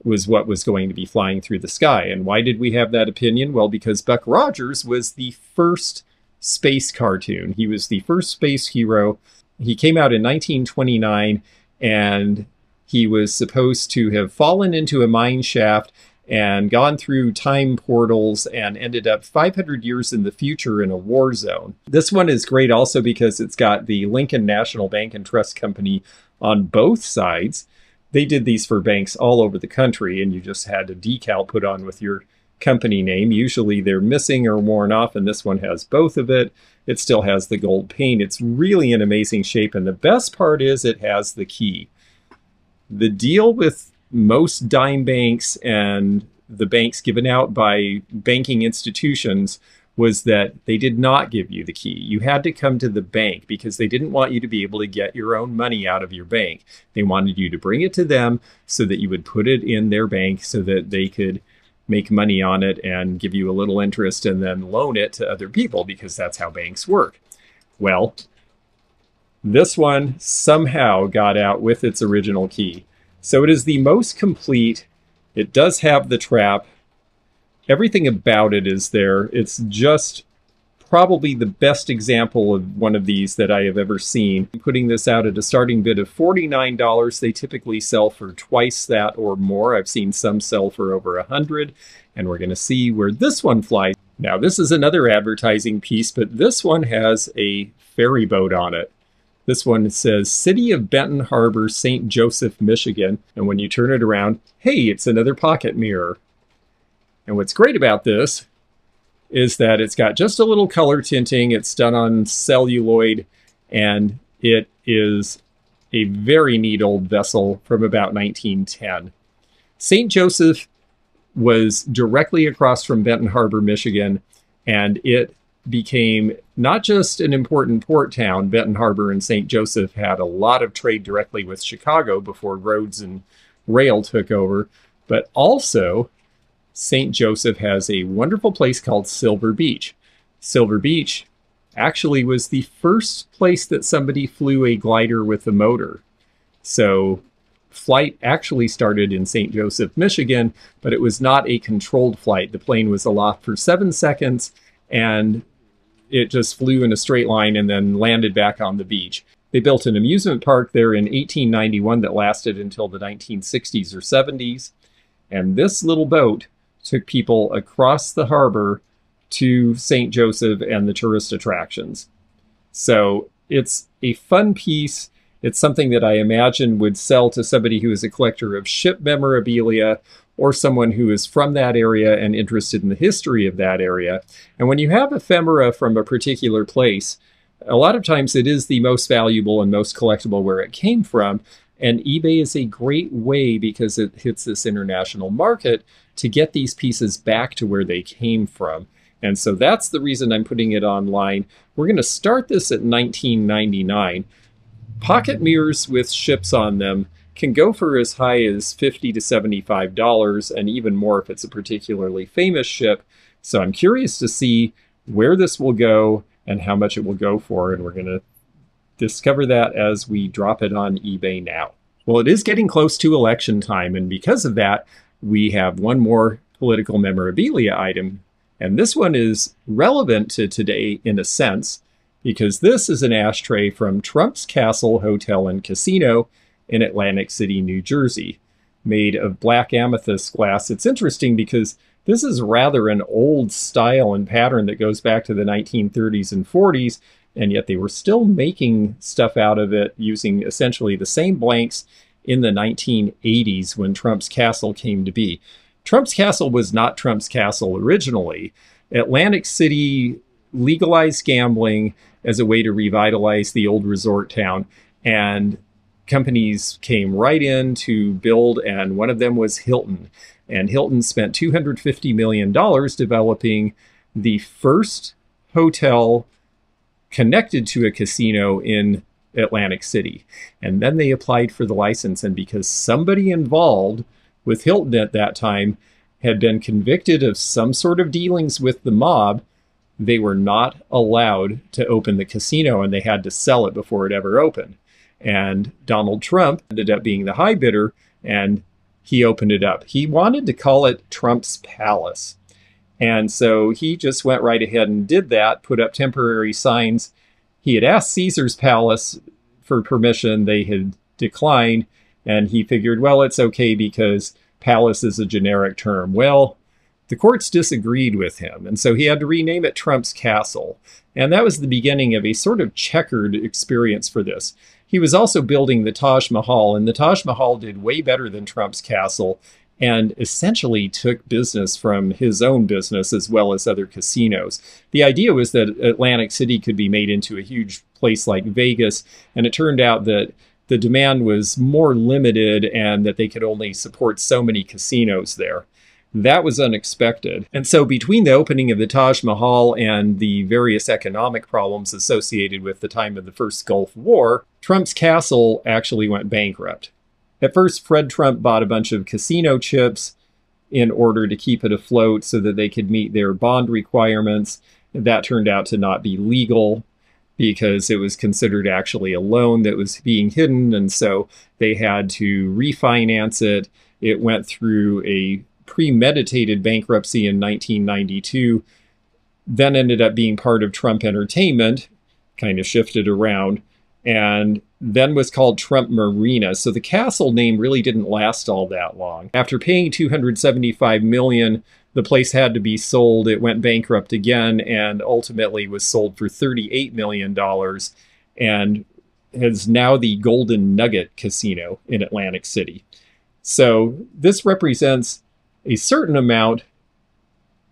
was what was going to be flying through the sky. And why did we have that opinion? Well, because Buck Rogers was the first space cartoon. He was the first space hero. He came out in 1929, and he was supposed to have fallen into a mine shaft and gone through time portals and ended up 500 years in the future in a war zone. This one is great also because it's got the Lincoln National Bank and Trust Company on both sides. They did these for banks all over the country, and you just had a decal put on with your company name. Usually they're missing or worn off, and this one has both of it. It still has the gold paint. It's really in amazing shape, and the best part is it has the key. The deal with most dime banks and the banks given out by banking institutions was that they did not give you the key. You had to come to the bank because they didn't want you to be able to get your own money out of your bank. They wanted you to bring it to them so that you would put it in their bank so that they could make money on it and give you a little interest and then loan it to other people, because that's how banks work. Well, this one somehow got out with its original key. So it is the most complete. It does have the trap. Everything about it is there. It's just probably the best example of one of these that I have ever seen. Putting this out at a starting bid of $49, they typically sell for twice that or more. I've seen some sell for over $100, and we're going to see where this one flies. Now, this is another advertising piece, but this one has a ferry boat on it. This one says City of Benton Harbor, St. Joseph, Michigan. And when you turn it around, hey, it's another pocket mirror. And what's great about this is that it's got just a little color tinting. It's done on celluloid, and it is a very neat old vessel from about 1910. St. Joseph was directly across from Benton Harbor, Michigan, and it became not just an important port town. Benton Harbor and St. Joseph had a lot of trade directly with Chicago before roads and rail took over, but also St. Joseph has a wonderful place called Silver Beach. Silver Beach actually was the first place that somebody flew a glider with a motor. So flight actually started in St. Joseph, Michigan, but it was not a controlled flight. The plane was aloft for 7 seconds, and it just flew in a straight line and then landed back on the beach. They built an amusement park there in 1891 that lasted until the 1960s or 70s. And this little boat took people across the harbor to St. Joseph and the tourist attractions. So it's a fun piece. It's something that I imagine would sell to somebody who is a collector of ship memorabilia or someone who is from that area and interested in the history of that area. And when you have ephemera from a particular place, a lot of times it is the most valuable and most collectible where it came from. And eBay is a great way, because it hits this international market, to get these pieces back to where they came from. And so that's the reason I'm putting it online. We're going to start this at $19.99. Pocket mirrors with ships on them can go for as high as $50 to $75, and even more if it's a particularly famous ship. So I'm curious to see where this will go and how much it will go for, and we're going to discover that as we drop it on eBay now. Well, it is getting close to election time, and because of that, we have one more political memorabilia item, and this one is relevant to today in a sense, because this is an ashtray from Trump's Castle Hotel and Casino in Atlantic City, New Jersey, made of black amethyst glass. It's interesting because this is rather an old style and pattern that goes back to the 1930s and 40s, and yet they were still making stuff out of it using essentially the same blanks in the 1980s when Trump's Castle came to be. Trump's Castle was not Trump's Castle originally. Atlantic City legalized gambling as a way to revitalize the old resort town, and companies came right in to build, and one of them was Hilton. And Hilton spent $250 million developing the first hotel connected to a casino in Atlantic City. And then they applied for the license, and because somebody involved with Hilton at that time had been convicted of some sort of dealings with the mob, they were not allowed to open the casino, and they had to sell it before it ever opened. And Donald Trump ended up being the high bidder, and he opened it up. He wanted to call it Trump's Palace. And so he just went right ahead and did that, put up temporary signs. He had asked Caesar's Palace for permission. They had declined, and he figured, well, it's okay because palace is a generic term. Well, the courts disagreed with him, and so he had to rename it Trump's Castle. And that was the beginning of a sort of checkered experience for this. He was also building the Taj Mahal, and the Taj Mahal did way better than Trump's Castle, and essentially took business from his own business as well as other casinos. The idea was that Atlantic City could be made into a huge place like Vegas, and it turned out that the demand was more limited and that they could only support so many casinos there. That was unexpected. And so between the opening of the Taj Mahal and the various economic problems associated with the time of the first Gulf War, Trump's Castle actually went bankrupt. At first, Fred Trump bought a bunch of casino chips in order to keep it afloat so that they could meet their bond requirements. That turned out to not be legal because it was considered actually a loan that was being hidden, and so they had to refinance it. It went through a premeditated bankruptcy in 1992, then ended up being part of Trump Entertainment, kind of shifted around, and then was called Trump Marina. So the castle name really didn't last all that long. After paying $275 million, the place had to be sold. It went bankrupt again and ultimately was sold for $38 million and is now the Golden Nugget Casino in Atlantic City. So this represents a certain amount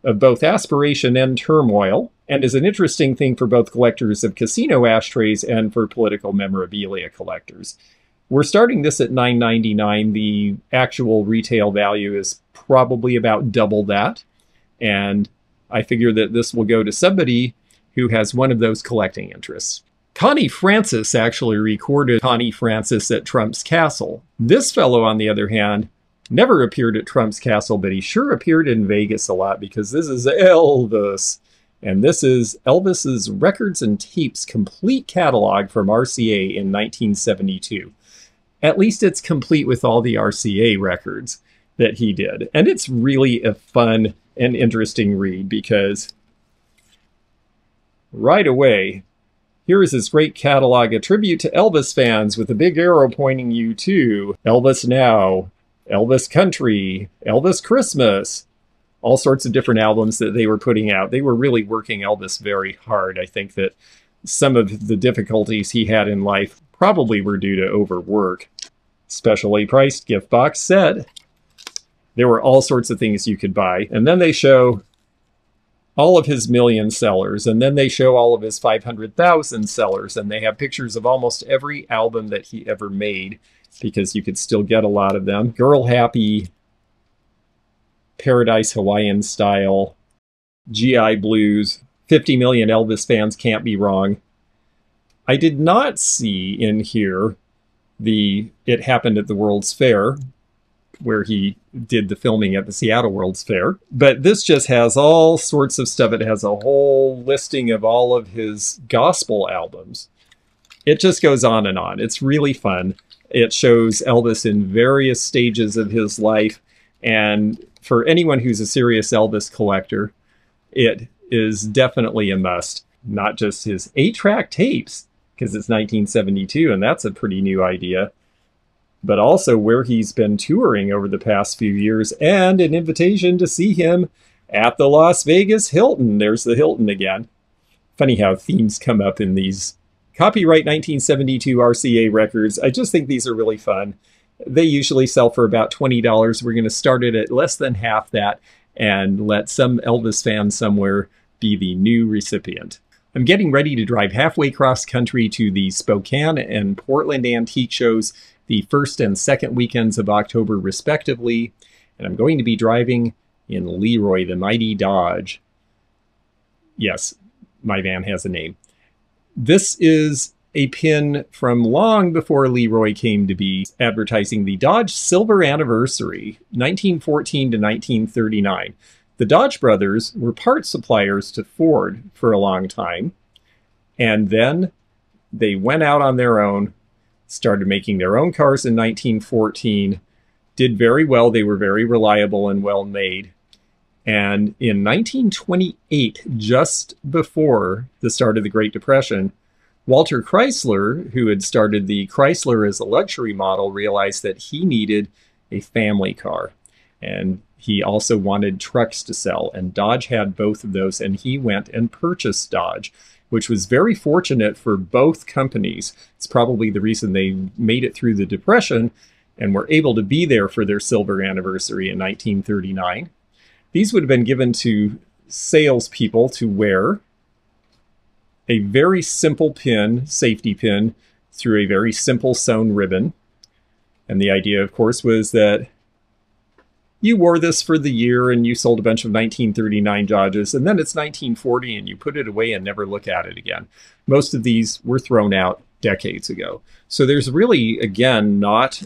of both aspiration and turmoil, and is an interesting thing for both collectors of casino ashtrays and for political memorabilia collectors. We're starting this at $9.99. The actual retail value is probably about double that, and I figure that this will go to somebody who has one of those collecting interests. Connie Francis actually recorded Connie Francis at Trump's Castle. This fellow, on the other hand, never appeared at Trump's Castle, but he sure appeared in Vegas a lot, because this is Elvis. And this is Elvis's Records and Tapes complete catalog from RCA in 1972. At least it's complete with all the RCA records that he did. And it's really a fun and interesting read, because right away, here is this great catalog, a tribute to Elvis fans with a big arrow pointing you to Elvis Now, Elvis Country, Elvis Christmas, all sorts of different albums that they were putting out. They were really working Elvis very hard. I think that some of the difficulties he had in life probably were due to overwork. Specially priced gift box set. There were all sorts of things you could buy. And then they show all of his million sellers. And then they show all of his 500,000 sellers. And they have pictures of almost every album that he ever made, because you could still get a lot of them. Girl Happy, Paradise Hawaiian Style, GI Blues, 50 million Elvis fans can't be wrong. I did not see in here the It Happened at the World's Fair, where he did the filming at the Seattle World's Fair. But this just has all sorts of stuff. It has a whole listing of all of his gospel albums. It just goes on and on. It's really fun. It shows Elvis in various stages of his life. And for anyone who's a serious Elvis collector, it is definitely a must. Not just his 8-track tapes, because it's 1972, and that's a pretty new idea, but also where he's been touring over the past few years, and an invitation to see him at the Las Vegas Hilton. There's the Hilton again. Funny how themes come up in these copyright 1972 RCA records. I just think these are really fun. They usually sell for about $20. We're going to start it at less than half that. and let some Elvis fan somewhere be the new recipient. I'm getting ready to drive halfway cross country to the Spokane and Portland antique shows the first and second weekends of October respectively, and I'm going to be driving in Leroy, the mighty Dodge. Yes, my van has a name. This is a pin from long before Leroy came to be, advertising the Dodge Silver Anniversary, 1914 to 1939. The Dodge brothers were part suppliers to Ford for a long time, and then they went out on their own, started making their own cars in 1914, did very well. They were very reliable and well made. And in 1928, just before the start of the Great Depression, Walter Chrysler, who had started the Chrysler as a luxury model, realized that he needed a family car. And he also wanted trucks to sell, and Dodge had both of those, and he went and purchased Dodge, which was very fortunate for both companies. It's probably the reason they made it through the Depression and were able to be there for their silver anniversary in 1939. These would have been given to salespeople to wear. A very simple pin, safety pin, through a very simple sewn ribbon. And the idea, of course, was that you wore this for the year and you sold a bunch of 1939 Dodges, and then it's 1940 and you put it away and never look at it again. Most of these were thrown out decades ago. So there's really, again, not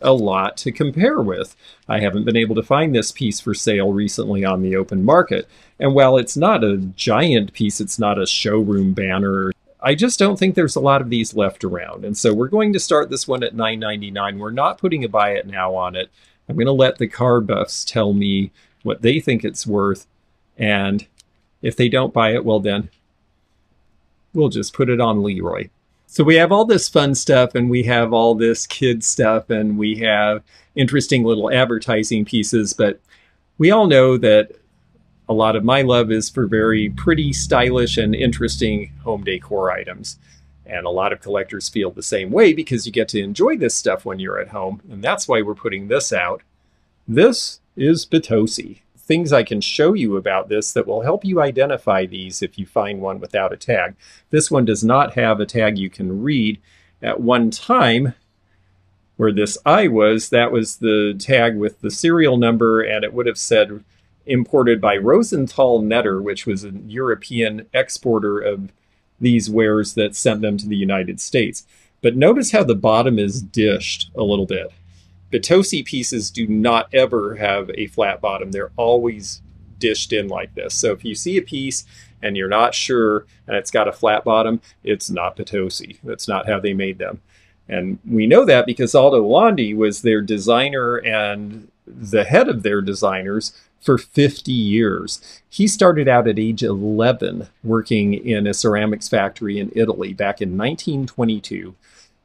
a lot to compare with. I haven't been able to find this piece for sale recently on the open market. And while it's not a giant piece, it's not a showroom banner, I just don't think there's a lot of these left around. And so we're going to start this one at $9.99. We're not putting a buy it now on it. I'm going to let the car buffs tell me what they think it's worth. And if they don't buy it, well then, we'll just put it on Leroy. So we have all this fun stuff, and we have all this kid stuff, and we have interesting little advertising pieces, but we all know that a lot of my love is for very pretty, stylish, and interesting home decor items. And a lot of collectors feel the same way because you get to enjoy this stuff when you're at home, and that's why we're putting this out. This is Potosi. Things I can show you about this that will help you identify these if you find one without a tag. This one does not have a tag you can read. At one time, where this I was, that was the tag with the serial number, and it would have said imported by Rosenthal Netter, which was a European exporter of these wares that sent them to the United States. But notice how the bottom is dished a little bit. Potosi pieces do not ever have a flat bottom. They're always dished in like this. So if you see a piece and you're not sure and it's got a flat bottom, it's not Potosi. That's not how they made them. And we know that because Aldo Landi was their designer and the head of their designers for 50 years. He started out at age 11 working in a ceramics factory in Italy back in 1922.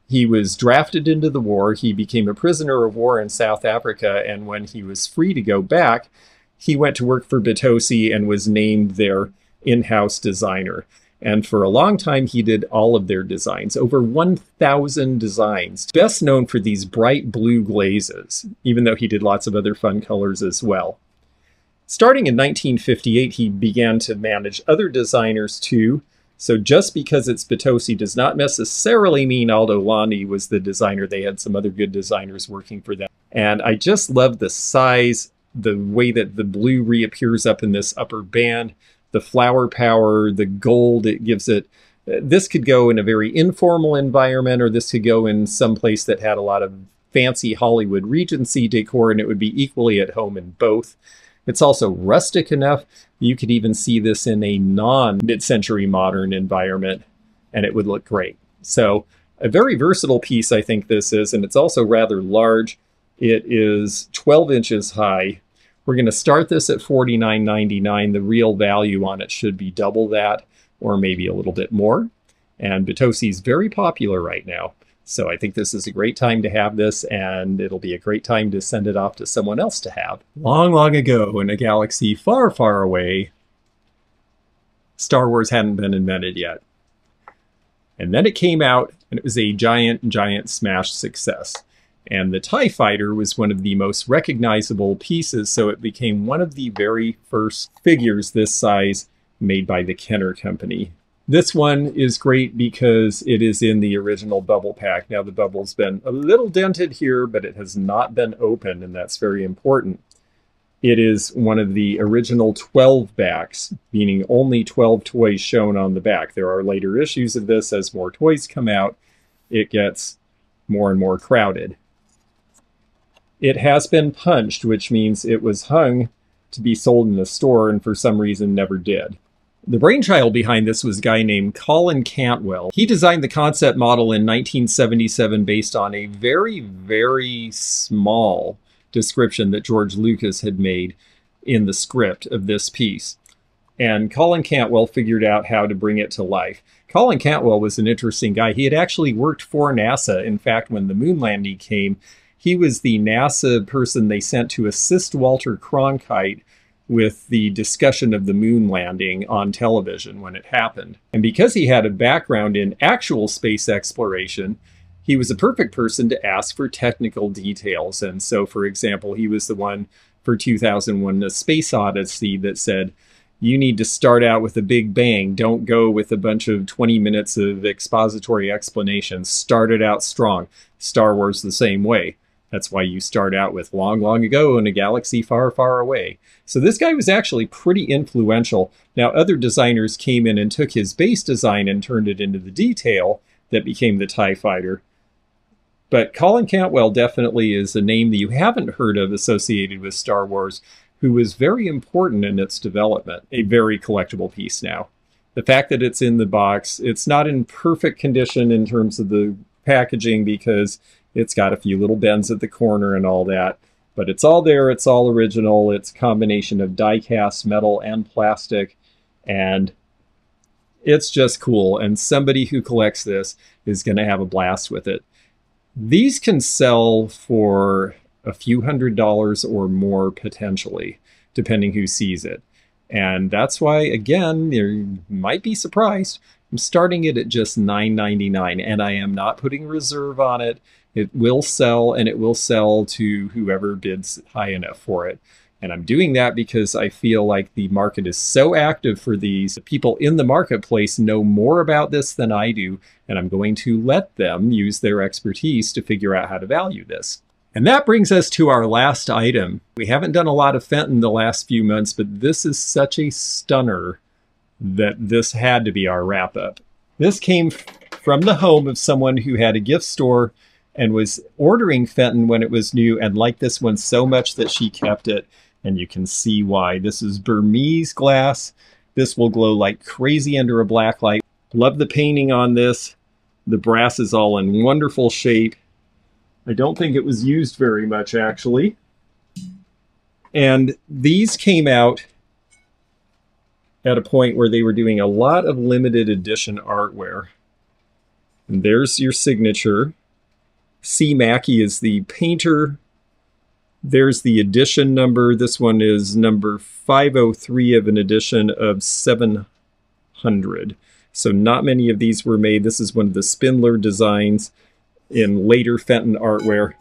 He was drafted into the war. He became a prisoner of war in South Africa, and when he was free to go back, he went to work for Potosi and was named their in-house designer. And for a long time, he did all of their designs, over 1,000 designs. Best known for these bright blue glazes, even though he did lots of other fun colors as well. Starting in 1958, he began to manage other designers too. So just because it's Potosi does not necessarily mean Aldo Landi was the designer. They had some other good designers working for them. And I just love the size, the way that the blue reappears up in this upper band, the flower power, the gold it gives it. This could go in a very informal environment, or this could go in some place that had a lot of fancy Hollywood Regency decor, and it would be equally at home in both. It's also rustic enough. You could even see this in a non-mid-century modern environment, and it would look great. So a very versatile piece, I think this is, and it's also rather large. It is 12 inches high. We're going to start this at $49.99. The real value on it should be double that, or maybe a little bit more. And Potosi is very popular right now. So I think this is a great time to have this, and it'll be a great time to send it off to someone else to have. Long, long ago, in a galaxy far, far away, Star Wars hadn't been invented yet. And then it came out, and it was a giant, giant smash success. And the TIE Fighter was one of the most recognizable pieces, so it became one of the very first figures this size made by the Kenner Company. This one is great because it is in the original bubble pack. Now the bubble's been a little dented here, but it has not been opened, and that's very important. It is one of the original 12 backs, meaning only 12 toys shown on the back. There are later issues of this. As more toys come out, it gets more and more crowded. It has been punched, which means it was hung to be sold in the store and for some reason never did. The brainchild behind this was a guy named Colin Cantwell. He designed the concept model in 1977 based on a very, very small description that George Lucas had made in the script of this piece. And Colin Cantwell figured out how to bring it to life. Colin Cantwell was an interesting guy. He had actually worked for NASA. In fact, when the moon landing came, he was the NASA person they sent to assist Walter Cronkite with the discussion of the moon landing on television when it happened. And because he had a background in actual space exploration, he was a perfect person to ask for technical details. And so, for example, he was the one for 2001, The Space Odyssey, that said, you need to start out with a big bang. Don't go with a bunch of 20 minutes of expository explanations. Start it out strong. Star Wars the same way. That's why you start out with long, long ago in a galaxy far, far away. So this guy was actually pretty influential. Now, other designers came in and took his base design and turned it into the detail that became the TIE Fighter. But Colin Cantwell definitely is a name that you haven't heard of associated with Star Wars, who was very important in its development. A very collectible piece now. The fact that it's in the box, it's not in perfect condition in terms of the packaging because it's got a few little bends at the corner and all that. But it's all there, it's all original, it's a combination of die-cast metal and plastic, and it's just cool. And somebody who collects this is going to have a blast with it. These can sell for a few $100s or more potentially, depending who sees it. And that's why, again, you might be surprised. I'm starting it at just $9.99, and I am not putting a reserve on it. It will sell, and it will sell to whoever bids high enough for it. And I'm doing that because I feel like the market is so active for these. People in the marketplace know more about this than I do, and I'm going to let them use their expertise to figure out how to value this. And that brings us to our last item. We haven't done a lot of Fenton the last few months, but this is such a stunner that this had to be our wrap-up. This came from the home of someone who had a gift store and was ordering Fenton when it was new and liked this one so much that she kept it. And you can see why. This is Burmese glass. This will glow like crazy under a black light. Love the painting on this. The brass is all in wonderful shape. I don't think it was used very much, actually. And these came out at a point where they were doing a lot of limited edition artware. And there's your signature. C. Mackey is the painter. There's the edition number. This one is number 503 of an edition of 700. So not many of these were made. This is one of the Spindler designs in later Fenton artware.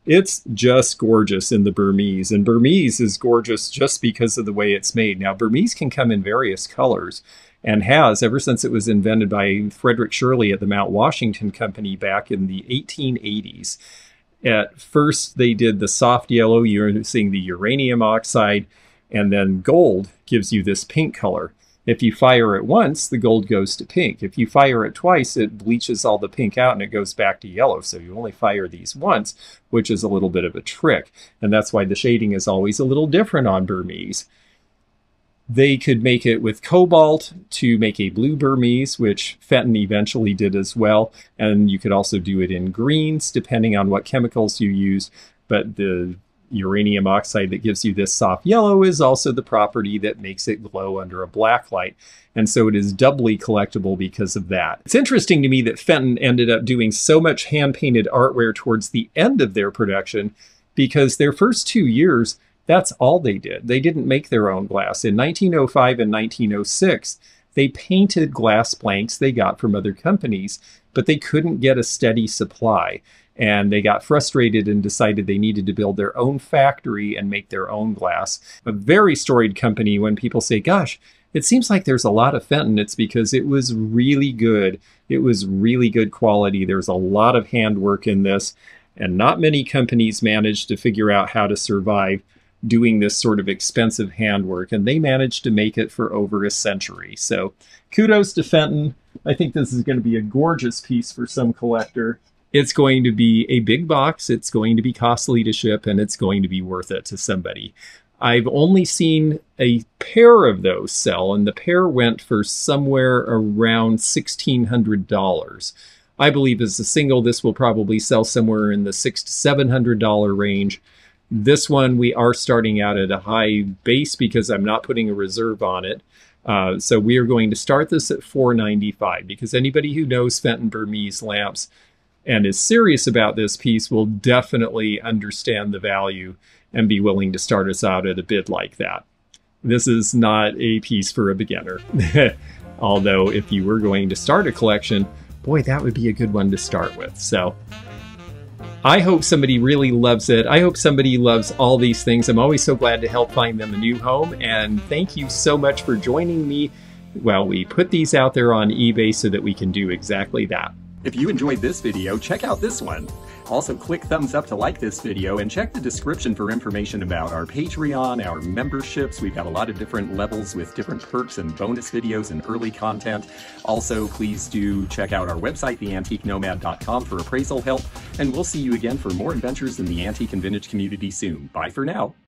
It's just gorgeous in the Burmese. And Burmese is gorgeous just because of the way it's made. Now, Burmese can come in various colors and has ever since it was invented by Frederick Shirley at the Mount Washington Company back in the 1880s. At first, they did the soft yellow using the uranium oxide, and then gold gives you this pink color. If you fire it once, the gold goes to pink. If you fire it twice, it bleaches all the pink out and it goes back to yellow. So you only fire these once, which is a little bit of a trick. And that's why the shading is always a little different on Burmese. They could make it with cobalt to make a blue Burmese, which Fenton eventually did as well. And you could also do it in greens, depending on what chemicals you use. But the uranium oxide that gives you this soft yellow is also the property that makes it glow under a black light. And so it is doubly collectible because of that. It's interesting to me that Fenton ended up doing so much hand-painted artware towards the end of their production, because their first 2 years, that's all they did. They didn't make their own glass. In 1905 and 1906, they painted glass blanks they got from other companies, but they couldn't get a steady supply. and they got frustrated and decided they needed to build their own factory and make their own glass. A very storied company. When people say, gosh, it seems like there's a lot of Fenton, it's because it was really good. It was really good quality. There's a lot of handwork in this, and not many companies managed to figure out how to survive doing this sort of expensive handwork, and they managed to make it for over a century. So kudos to Fenton. I think this is going to be a gorgeous piece for some collector. It's going to be a big box, it's going to be costly to ship, and it's going to be worth it to somebody. I've only seen a pair of those sell, and the pair went for somewhere around $1,600. I believe as a single, this will probably sell somewhere in the $600 to $700 range. This one, we are starting out at a high base because I'm not putting a reserve on it. So we are going to start this at $495, because anybody who knows Fenton Burmese lamps and is serious about this piece will definitely understand the value and be willing to start us out at a bid like that. This is not a piece for a beginner. Although if you were going to start a collection, boy, that would be a good one to start with. So I hope somebody really loves it. I hope somebody loves all these things. I'm always so glad to help find them a new home. And thank you so much for joining me while we put these out there on eBay so that we can do exactly that. If you enjoyed this video, check out this one. Also, click thumbs up to like this video, and check the description for information about our Patreon, our memberships. We've got a lot of different levels with different perks and bonus videos and early content. Also, please do check out our website, theantiquenomad.com, for appraisal help, and we'll see you again for more adventures in the antique and vintage community soon. Bye for now.